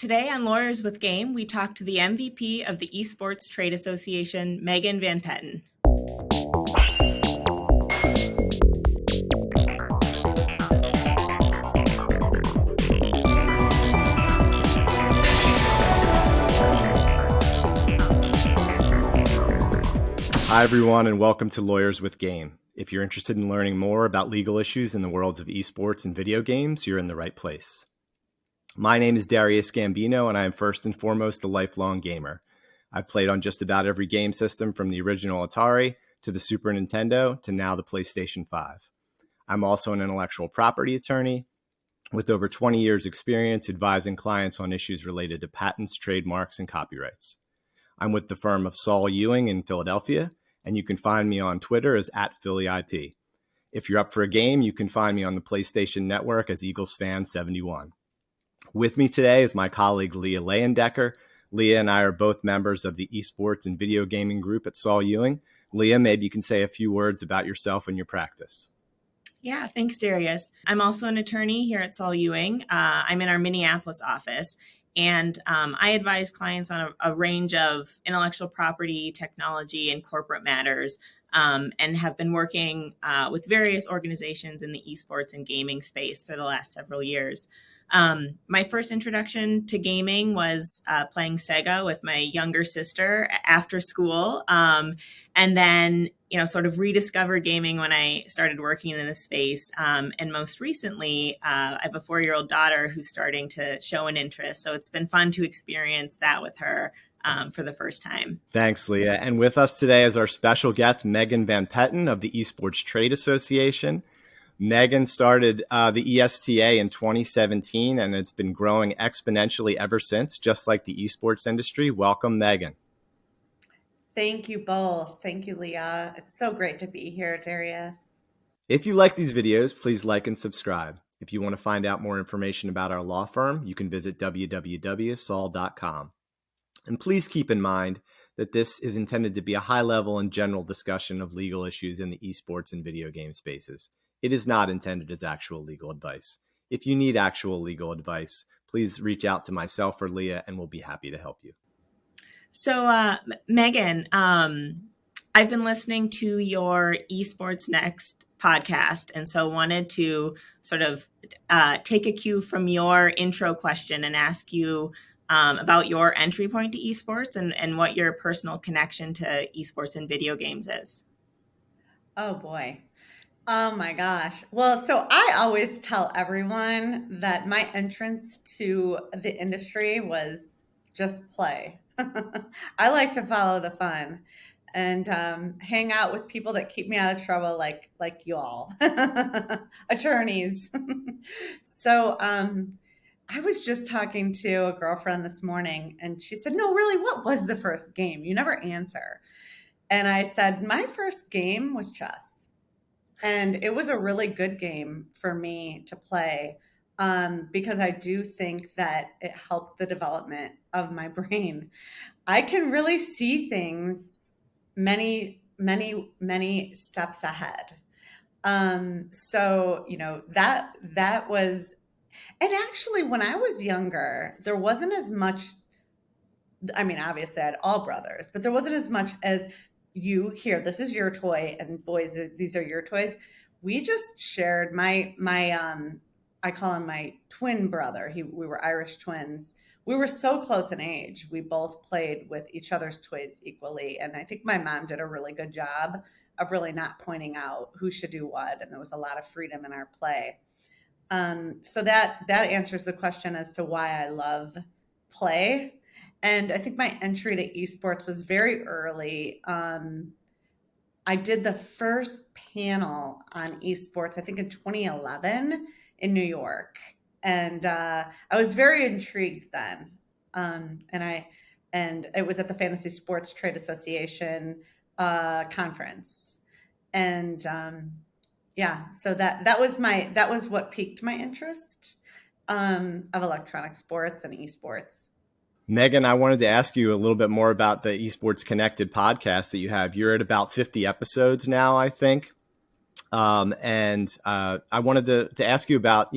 Today on Lawyers with Game, we talk to the MVP of the Esports Trade Association, Megan Van Petten. Hi, everyone, and welcome to Lawyers with Game. If you're interested in learning more about legal issues in the worlds of esports and video games, you're in the right place. My name is Darius Gambino, and I am first and foremost a lifelong gamer. I've played on just about every game system from the original Atari to the Super Nintendo to now the PlayStation 5. I'm also an intellectual property attorney with over 20 years experience advising clients on issues related to patents, trademarks, and copyrights. I'm with the firm of Saul, Ewing in Philadelphia, and you can find me on Twitter as @PhillyIP. If you're up for a game, you can find me on the PlayStation Network as EaglesFan71. With me today is my colleague, Leah Leyendecker. Leah and I are both members of the esports and video gaming group at Saul Ewing. Leah, maybe you can say a few words about yourself and your practice. Yeah, thanks, Darius. I'm also an attorney here at Saul Ewing. I'm in our Minneapolis office, and I advise clients on a range of intellectual property, technology, and corporate matters, and have been working with various organizations in the esports and gaming space for the last several years. My first introduction to gaming was playing Sega with my younger sister after school. And then, sort of rediscovered gaming when I started working in this space. And most recently, I have a 4-year-old daughter who's starting to show an interest. So it's been fun to experience that with her for the first time. Thanks, Leah. And with us today is our special guest, Megan Van Petten of the Esports Trade Association. Megan started the ESTA in 2017, and it's been growing exponentially ever since, just like the esports industry. Welcome, Megan. Thank you both. Thank you, Leah. It's so great to be here, Darius. If you like these videos, please like and subscribe. If you want to find out more information about our law firm, you can visit www.saul.com. And please keep in mind that this is intended to be a high-level and general discussion of legal issues in the esports and video game spaces. It is not intended as actual legal advice. If you need actual legal advice, please reach out to myself or Leah, and we'll be happy to help you. So, Megan, I've been listening to your EsportsNext podcast, and so wanted to sort of take a cue from your intro question and ask you about your entry point to esports and what your personal connection to esports and video games is. Oh, boy. Oh my gosh. Well, so I always tell everyone that my entrance to the industry was just play. I like to follow the fun and hang out with people that keep me out of trouble, like y'all, attorneys. So I was just talking to a girlfriend this morning, and she said, "No, really, what was the first game? You never answer." And I said, "My first game was chess. And it was a really good game for me to play because I do think that it helped the development of my brain. I can really see things many, many, many steps ahead. So, that was, and actually when I was younger, there wasn't as much, I mean, obviously I had all brothers, but there wasn't as much as you here, this is your toy, and boys, these are your toys. We just shared my I call him my twin brother. We were Irish twins. We were so close in age. We both played with each other's toys equally. And I think my mom did a really good job of really not pointing out who should do what. And there was a lot of freedom in our play. So that answers the question as to why I love play. And I think my entry to esports was very early. I did the first panel on esports, I think in 2011 in New York. And I was very intrigued then. And it was at the Fantasy Sports Trade Association conference. And so that was what piqued my interest of electronic sports and esports. Megan, I wanted to ask you a little bit more about the Esports Connected podcast that you have. You're at about 50 episodes now, I think. And I wanted to ask you about,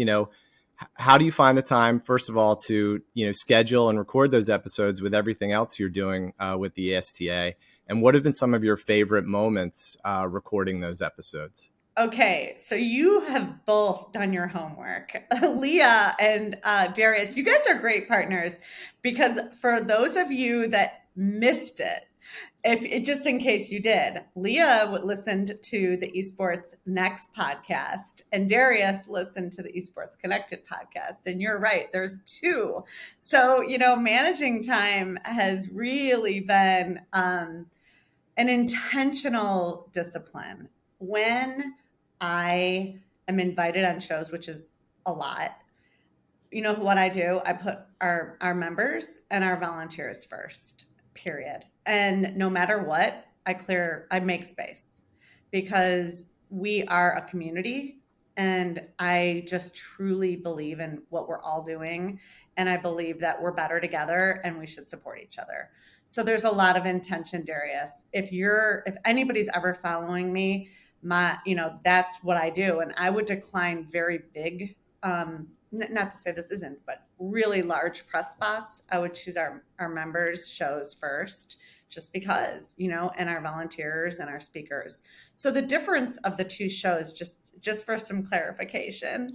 How do you find the time, first of all, to schedule and record those episodes with everything else you're doing with the ESTA? And what have been some of your favorite moments recording those episodes? Okay, so you have both done your homework. Leah and Darius, you guys are great partners, because for those of you that missed it, just in case you did, Leah listened to the EsportsNext podcast and Darius listened to the Esports Connected podcast. And you're right, there's two. So, managing time has really been an intentional discipline. When I am invited on shows, which is a lot, you know what I do? I put our members and our volunteers first, period. And no matter what, I make space, because we are a community and I just truly believe in what we're all doing. And I believe that we're better together and we should support each other. So there's a lot of intention, Darius. If anybody's ever following me, that's what I do. And I would decline very big, not to say this isn't, but really large press spots. I would choose our members' shows first, just because, and our volunteers and our speakers. So the difference of the two shows, just for some clarification,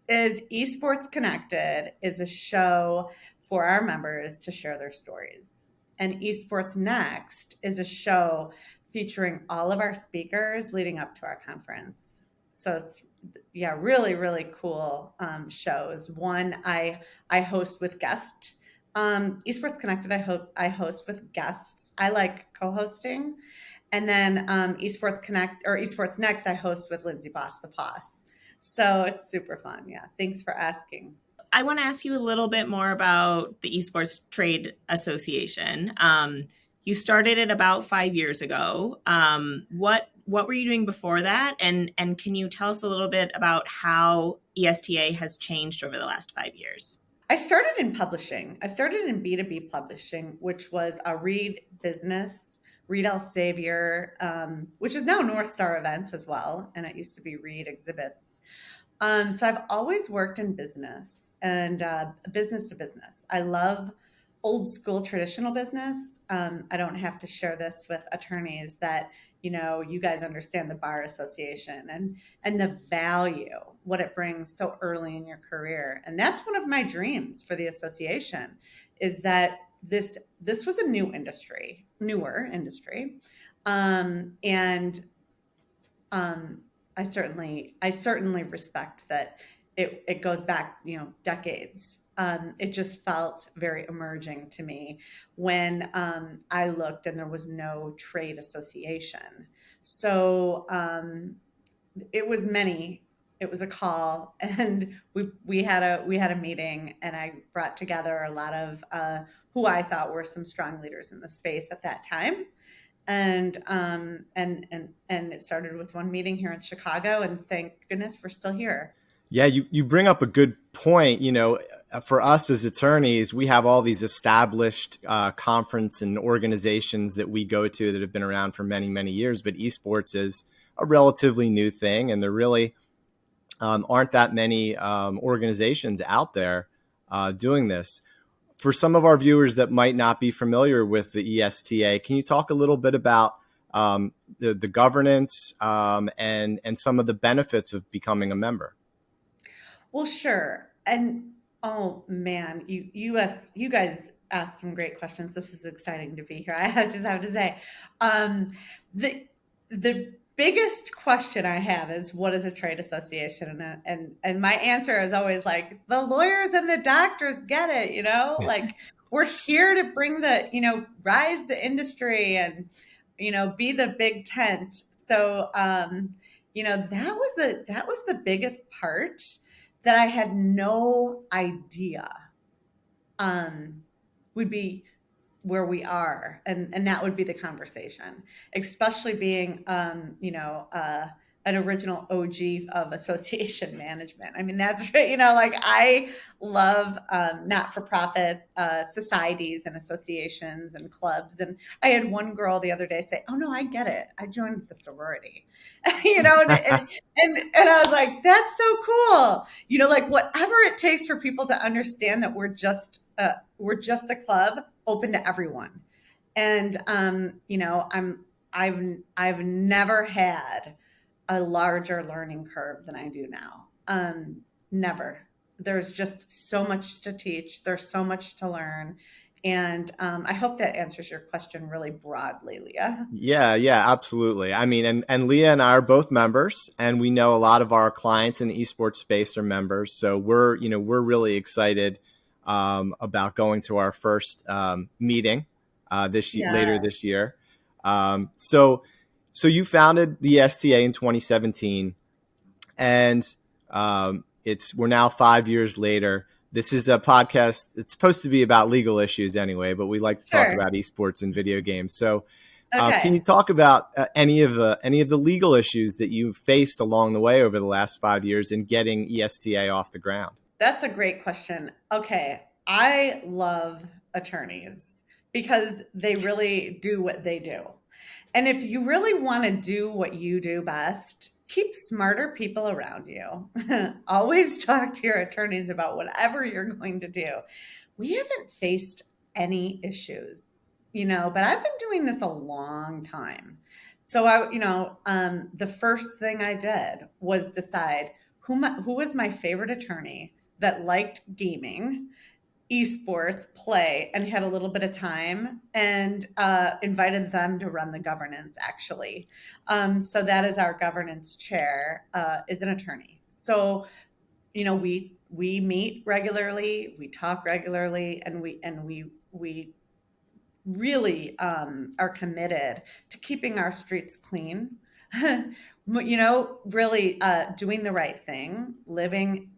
is Esports Connected is a show for our members to share their stories. And EsportsNext is a show featuring all of our speakers leading up to our conference. So it's, really, really cool shows. One I host with guests. Esports Connected, I host with guests. I like co-hosting. And then EsportsNext, I host with Lindsay Boss the Boss. So it's super fun. Yeah. Thanks for asking. I want to ask you a little bit more about the Esports Trade Association. You started it about 5 years ago. What were you doing before that? And can you tell us a little bit about how ESTA has changed over the last 5 years? I started in publishing. I started in B2B publishing, which was a Read business, Read Elsevier, which is now North Star Events as well. And it used to be Read Exhibits. So I've always worked in business and business to business. I love old school traditional business. I don't have to share this with attorneys that, you guys understand the Bar Association and the value, what it brings so early in your career. And that's one of my dreams for the association, is that this was a newer industry. I certainly respect that it goes back, decades. It just felt very emerging to me when I looked and there was no trade association. So it was a call, and we had a meeting, and I brought together a lot of who I thought were some strong leaders in the space at that time. And it started with one meeting here in Chicago, and thank goodness we're still here. Yeah, you bring up a good point. For us as attorneys, we have all these established conference and organizations that we go to that have been around for many, many years. But esports is a relatively new thing, and there really aren't that many organizations out there doing this. For some of our viewers that might not be familiar with the ESTA, can you talk a little bit about the governance and some of the benefits of becoming a member? Well, sure. And oh man, you guys asked some great questions. This is exciting to be here. I just have to say, the biggest question I have is, what is a trade association? And my answer is always like, the lawyers and the doctors get it, like we're here to bring rise the industry and, be the big tent. So, that was the biggest part that I had no idea would be where we are, and that would be the conversation, especially being a an original OG of association management. I mean, that's, like I love not-for-profit societies and associations and clubs. And I had one girl the other day say, "Oh no, I get it. I joined the sorority," and I was like, "That's so cool." Like whatever it takes for people to understand that we're just a club open to everyone. And I've never had a larger learning curve than I do now. Never. There's just so much to teach. There's so much to learn. And I hope that answers your question really broadly, Leah. Yeah, absolutely. I mean, and Leah and I are both members, and we know a lot of our clients in the esports space are members. So we're really excited about going to our first meeting later this year. So you founded the STA in 2017, and we're now 5 years later. This is a podcast. It's supposed to be about legal issues anyway, but we like to talk about esports and video games. So can you talk about any of the legal issues that you've faced along the way over the last 5 years in getting ESTA off the ground? That's a great question. Okay. I love attorneys because they really do what they do. And if you really want to do what you do best, keep smarter people around you. Always talk to your attorneys about whatever you're going to do. We haven't faced any issues, but I've been doing this a long time. So the first thing I did was decide who was my favorite attorney that liked gaming, esports, play, and had a little bit of time, and invited them to run the governance, actually. So that is our governance chair, is an attorney. So, we meet regularly, we talk regularly, and we really are committed to keeping our streets clean, really doing the right thing, living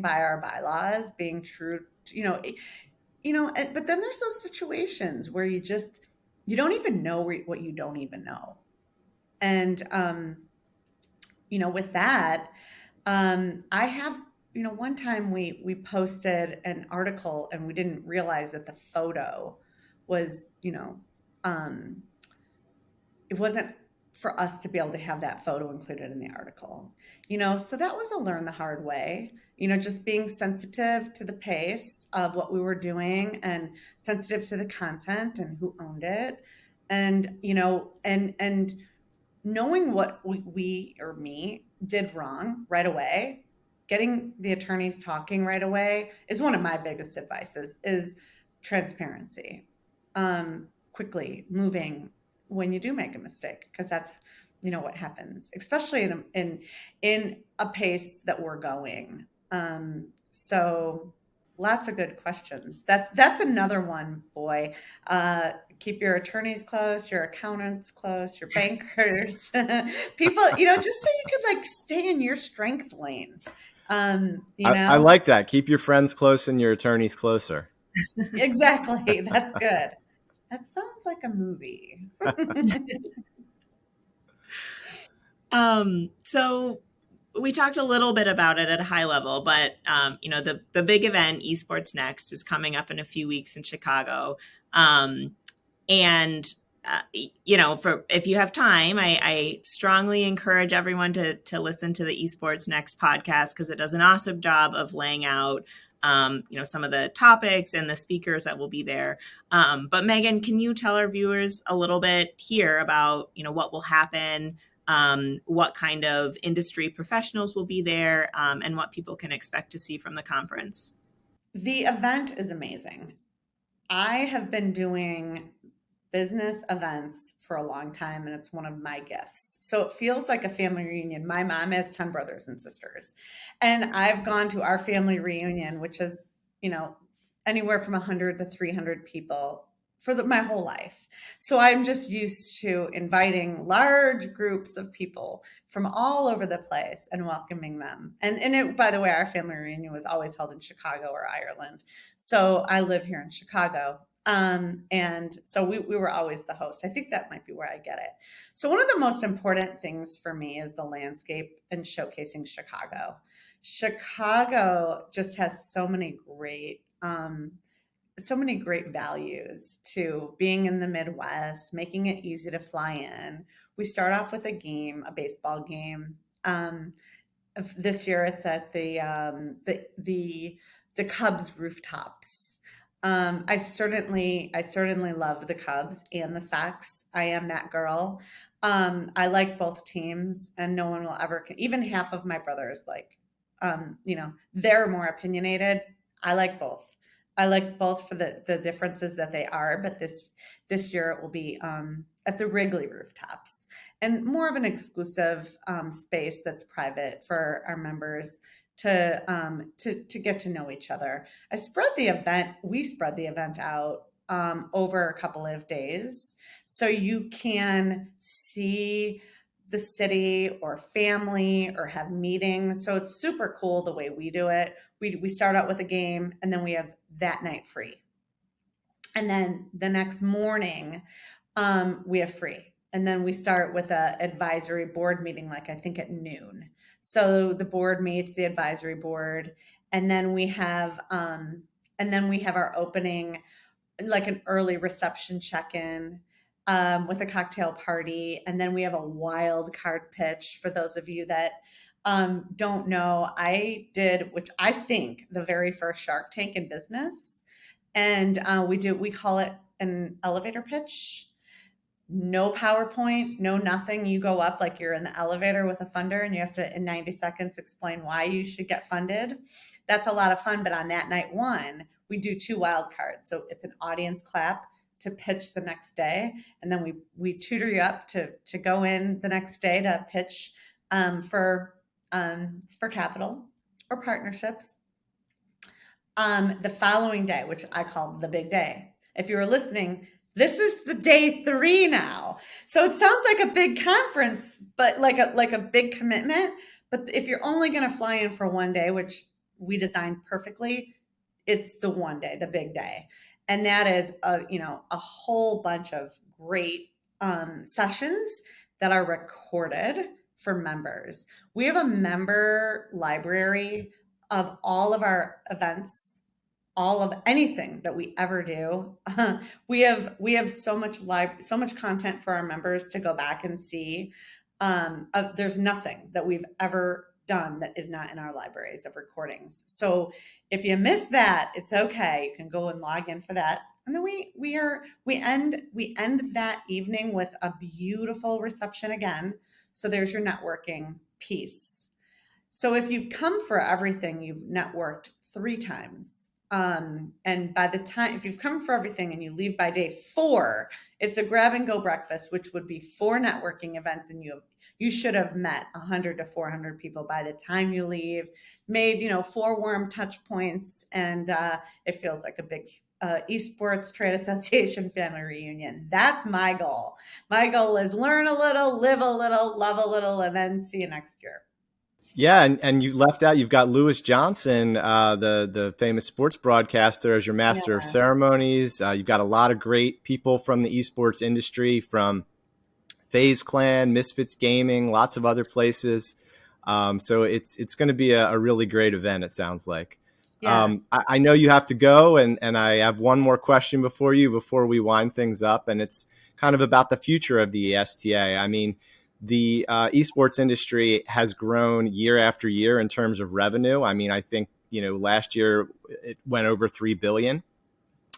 by our bylaws, being true, but then there's those situations where you don't even know what you don't even know. And, with that, I have, one time we posted an article and we didn't realize that the photo was, it wasn't for us to be able to have that photo included in the article, so that was a learn the hard way, just being sensitive to the pace of what we were doing and sensitive to the content and who owned it. And, and knowing what we or me did wrong right away, getting the attorneys talking right away is one of my biggest advices, is transparency, quickly moving when you do make a mistake, because that's what happens, especially in a pace that we're going. So lots of good questions. That's another one, boy. Keep your attorneys close, your accountants close, your bankers, people, just so you could stay in your strength lane. I like that. Keep your friends close and your attorneys closer. Exactly. That's good. That sounds like a movie. So we talked a little bit about it at a high level, but the big event, EsportsNext, is coming up in a few weeks in Chicago. And if you have time, I strongly encourage everyone to listen to the EsportsNext podcast, because it does an awesome job of laying out some of the topics and the speakers that will be there. But Megan, can you tell our viewers a little bit here about, what will happen, what kind of industry professionals will be there, and what people can expect to see from the conference? The event is amazing. I have been doing business events for a long time, and it's one of my gifts. So it feels like a family reunion. My mom has 10 brothers and sisters, and I've gone to our family reunion, which is, anywhere from 100 to 300 people for my whole life. So I'm just used to inviting large groups of people from all over the place and welcoming them. And by the way, our family reunion was always held in Chicago or Ireland. So I live here in Chicago. And so we were always the host. I think that might be where I get it. So one of the most important things for me is the landscape and showcasing Chicago. Chicago just has so many great values to being in the Midwest, making it easy to fly in. We start off with a baseball game. This year it's at the Cubs rooftops. I certainly love the Cubs and the Sox. I am that girl. I like both teams, and no one will ever, even half of my brothers they're more opinionated. I like both. I like both for the differences that they are, but this year it will be at the Wrigley rooftops, and more of an exclusive space that's private for our members to get to know each other. We spread the event out over a couple of days, so you can see the city or family or have meetings. So it's super cool the way we do it. We start out with a game, and then we have that night free. And then the next morning, we have free. And then we start with a advisory board meeting, like I think at noon. So the board meets, the advisory board, and then we have our opening, like an early reception check-in with a cocktail party. And then we have a wild card pitch for those of you that don't know. I did, which I think the very first Shark Tank in business. And we call it an elevator pitch. No PowerPoint, no nothing. You go up like you're in the elevator with a funder, and you have to, in 90 seconds, explain why you should get funded. That's a lot of fun. But on that night one, we do 2 wild cards. So it's an audience clap to pitch the next day. And then we tutor you up to go in the next day to pitch for capital or partnerships. The following day, which I call the big day. If you were listening, this is the day 3 now. So it sounds like a big conference, but like a big commitment. But if you're only going to fly in for one day, which we designed perfectly, it's the one day, the big day. And that is a whole bunch of great sessions that are recorded for members. We have a member library of all of our events, all of anything that we ever do. We have so much content for our members to go back and see. There's nothing that we've ever done that is not in our libraries of recordings. So if you miss that, it's okay. You can go and log in for that. And then we end that evening with a beautiful reception again. So there's your networking piece. So if you've come for everything, you've networked 3 times. And by the time, if you've come for everything and you leave by day 4, it's a grab and go breakfast, which would be 4 networking events, and you should have met 100 to 400 people by the time you leave, made 4 warm touch points, and it feels like a big Esports Trade Association family reunion. That's my goal. My goal is learn a little, live a little, love a little, and then see you next year. Yeah, and you left out, you've got Lewis Johnson, the famous sports broadcaster, as your master of ceremonies. You've got a lot of great people from the esports industry, from FaZe Clan, Misfits Gaming, lots of other places. So it's going to be a really great event, it sounds like. Yeah. I know you have to go, and I have one more question before we wind things up, and it's kind of about the future of the ESTA. I mean, the esports industry has grown year after year in terms of revenue. I mean, I think, last year it went over $3 billion.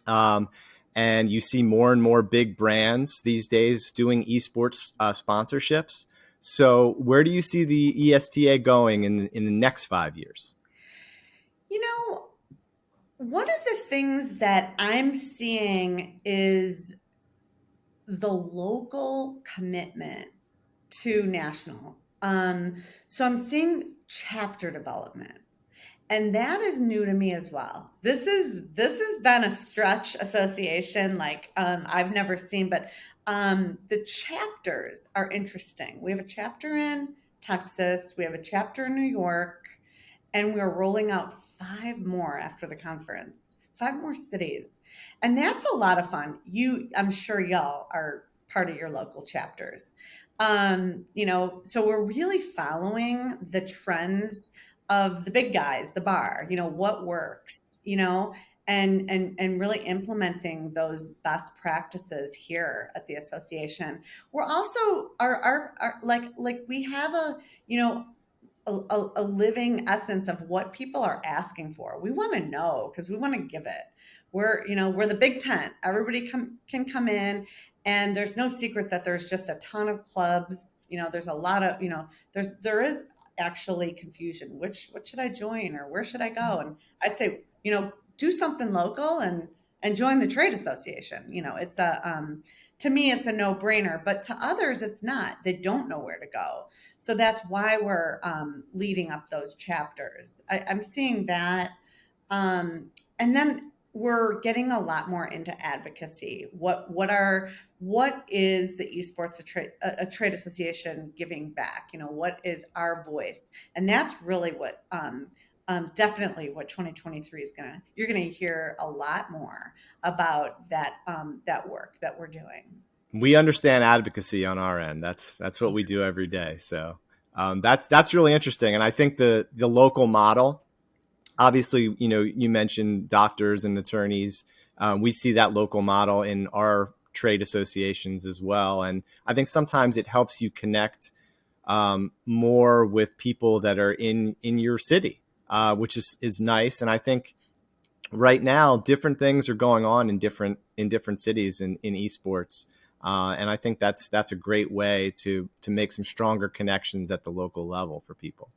And you see more and more big brands these days doing esports sponsorships. So where do you see the ESTA going in the next 5 years? One of the things that I'm seeing is the local commitment to national. So I'm seeing chapter development, and that is new to me as well. This has been a stretch association like I've never seen, but the chapters are interesting. We have a chapter in Texas, we have a chapter in New York, and we're rolling out 5 more after the conference. 5 more cities. And that's a lot of fun. I'm sure y'all are part of your local chapters. So we're really following the trends of the big guys, the bar, what works, and really implementing those best practices here at the association. We're also our like we have a living essence of what people are asking for. We want to know because we want to give it. We're the big tent. Everybody can come in, and there's no secret that there's just a ton of clubs. There's a lot of there is actually confusion. What should I join, or where should I go? And I say, do something local and join the trade association. It's to me, it's a no-brainer, but to others, it's not. They don't know where to go. So that's why we're leading up those chapters. I'm seeing that. And then we're getting a lot more into advocacy. What is the Esports Trade Association giving back? What is our voice? And that's really what definitely what 2023 is you're gonna hear a lot more about that work that we're doing. We understand advocacy on our end. That's what we do every day. So that's really interesting. And I think the local model, obviously, you mentioned doctors and attorneys. We see that local model in our trade associations as well. And I think sometimes it helps you connect more with people that are in your city. Which is nice. And I think right now, different things are going on in different cities in esports. And I think that's a great way to make some stronger connections at the local level for people.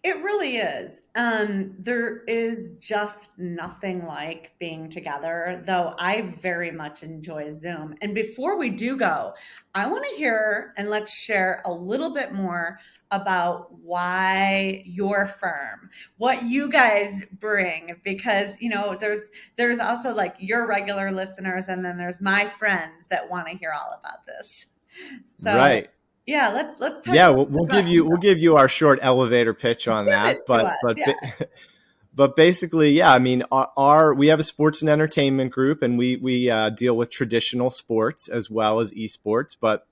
It really is. There is just nothing like being together, though I very much enjoy Zoom. And before we do go, I want to hear and let's share a little bit more about why your firm, what you guys bring, because there's also like your regular listeners, and then there's my friends that want to hear all about this. So right. Yeah, let's talk. Yeah, we'll give you our short elevator pitch on that. But basically, yeah, I mean, we have a sports and entertainment group, and we deal with traditional sports as well as esports. But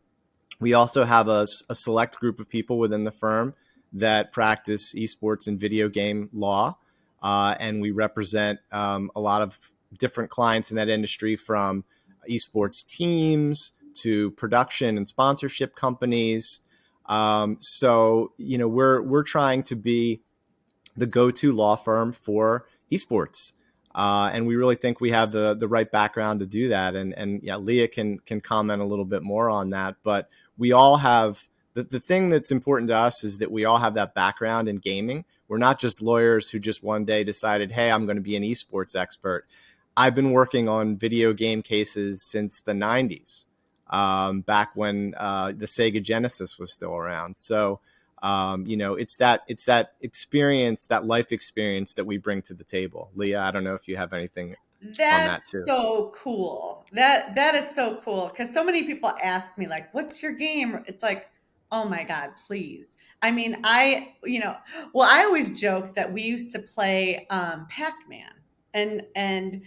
we also have a select group of people within the firm that practice esports and video game law, and we represent a lot of different clients in that industry, from esports teams to production and sponsorship companies. So we're trying to be the go-to law firm for esports. And we really think we have the right background to do that. And yeah, Leah can comment a little bit more on that. But we all have the thing that's important to us is that we all have that background in gaming. We're not just lawyers who just one day decided, hey, I'm going to be an esports expert. I've been working on video game cases since the 90s, back when the Sega Genesis was still around. So it's that experience, that life experience that we bring to the table. Leah, I don't know if you have anything on that too. So cool. That is so cool, because so many people ask me, like, what's your game? It's like, oh my God, please. I mean, I always joke that we used to play Pac-Man, and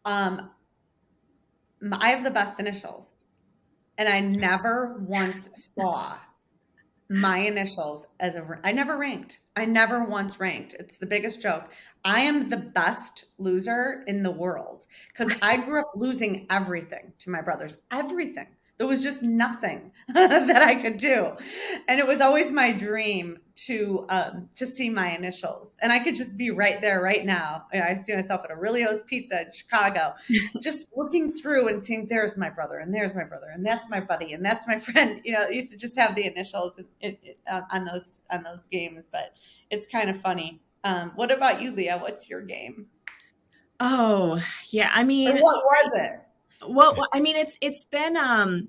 I have the best initials, and I never once saw my initials I never ranked. I never once ranked. It's the biggest joke. I am the best loser in the world, because I grew up losing everything to my brothers. Everything. There was just nothing that I could do. And it was always my dream to see my initials. And I could just be right there right now. And I see myself at Aurelio's Pizza in Chicago, just looking through and seeing, there's my brother, and there's my brother, and that's my buddy, and that's my friend. I used to just have the initials on those games, but it's kind of funny. What about you, Leah? What's your game? Oh, yeah. I mean, or what was it? Well, I mean, it's been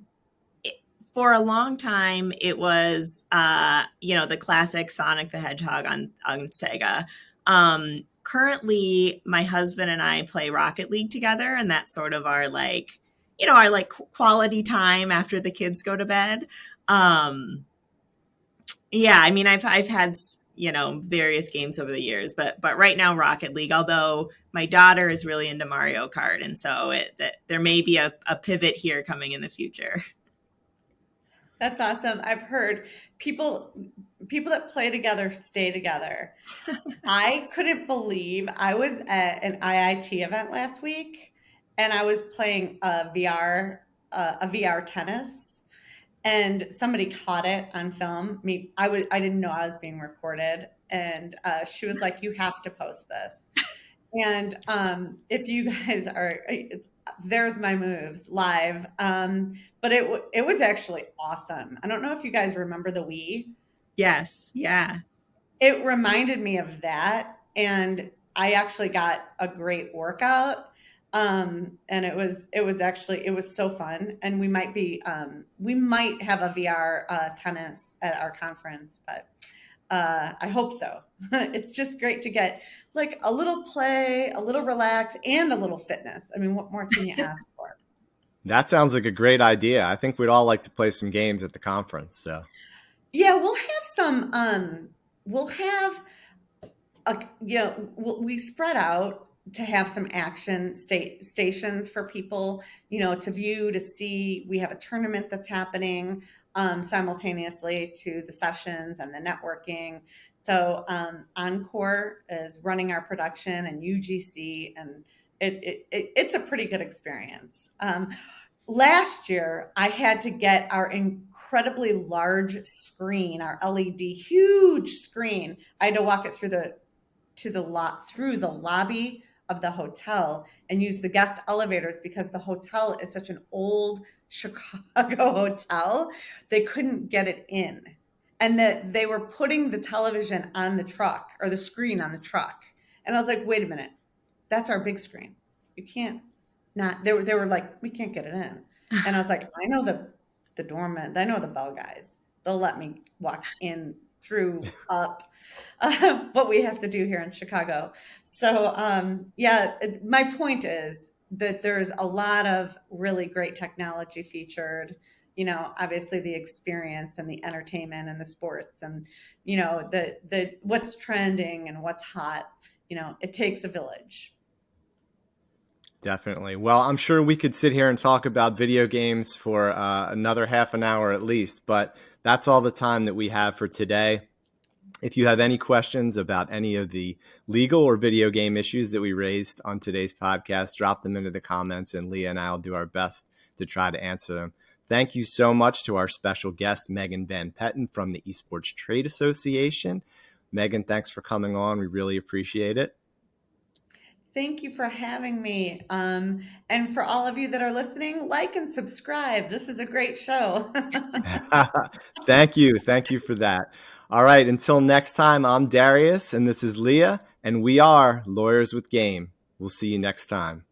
for a long time. It was the classic Sonic the Hedgehog on Sega. Currently, my husband and I play Rocket League together, and that's sort of our our quality time after the kids go to bed. Yeah, I mean, I've had various games over the years. But right now, Rocket League, although my daughter is really into Mario Kart. And so there may be a pivot here coming in the future. That's awesome. I've heard people that play together stay together. I couldn't believe I was at an IIT event last week and I was playing a VR tennis, and somebody caught it on film. I didn't know I was being recorded, and she was like, "You have to post this." And if you guys are, there's my moves live. But it was actually awesome. I don't know if you guys remember the Wii. Yes. Yeah. It reminded me of that. And I actually got a great workout. And it was so fun. And we might have a VR tennis at our conference, but I hope so. It's just great to get like a little play, a little relax, and a little fitness. I mean, what more can you ask for? That sounds like a great idea. I think we'd all like to play some games at the conference. So yeah, we'll have some. We spread out to have some action stations for people, to view, to see. We have a tournament that's happening simultaneously to the sessions and the networking. So Encore is running our production, and UGC, and it's a pretty good experience. Last year, I had to get our incredibly large screen, our LED huge screen. I had to walk it through the lobby of the hotel and use the guest elevators because the hotel is such an old Chicago hotel. They couldn't get it in, and that they were putting the television on the truck, or the screen on the truck. And I was like, wait a minute, that's our big screen. You can't not. They were like, we can't get it in. And I was like, I know the doorman. I know the bell guys. They'll let me walk in through up what we have to do here in Chicago. So my point is that there's a lot of really great technology featured, obviously the experience and the entertainment and the sports, and the what's trending and what's hot. It takes a village. Definitely. Well, I'm sure we could sit here and talk about video games for another half an hour at least, but that's all the time that we have for today. If you have any questions about any of the legal or video game issues that we raised on today's podcast, drop them into the comments, and Leah and I will do our best to try to answer them. Thank you so much to our special guest, Megan Van Petten from the Esports Trade Association. Megan, thanks for coming on. We really appreciate it. Thank you for having me. And for all of you that are listening, like and subscribe. This is a great show. Thank you. Thank you for that. All right. Until next time, I'm Darius, and this is Leah, and we are Lawyers with Game. We'll see you next time.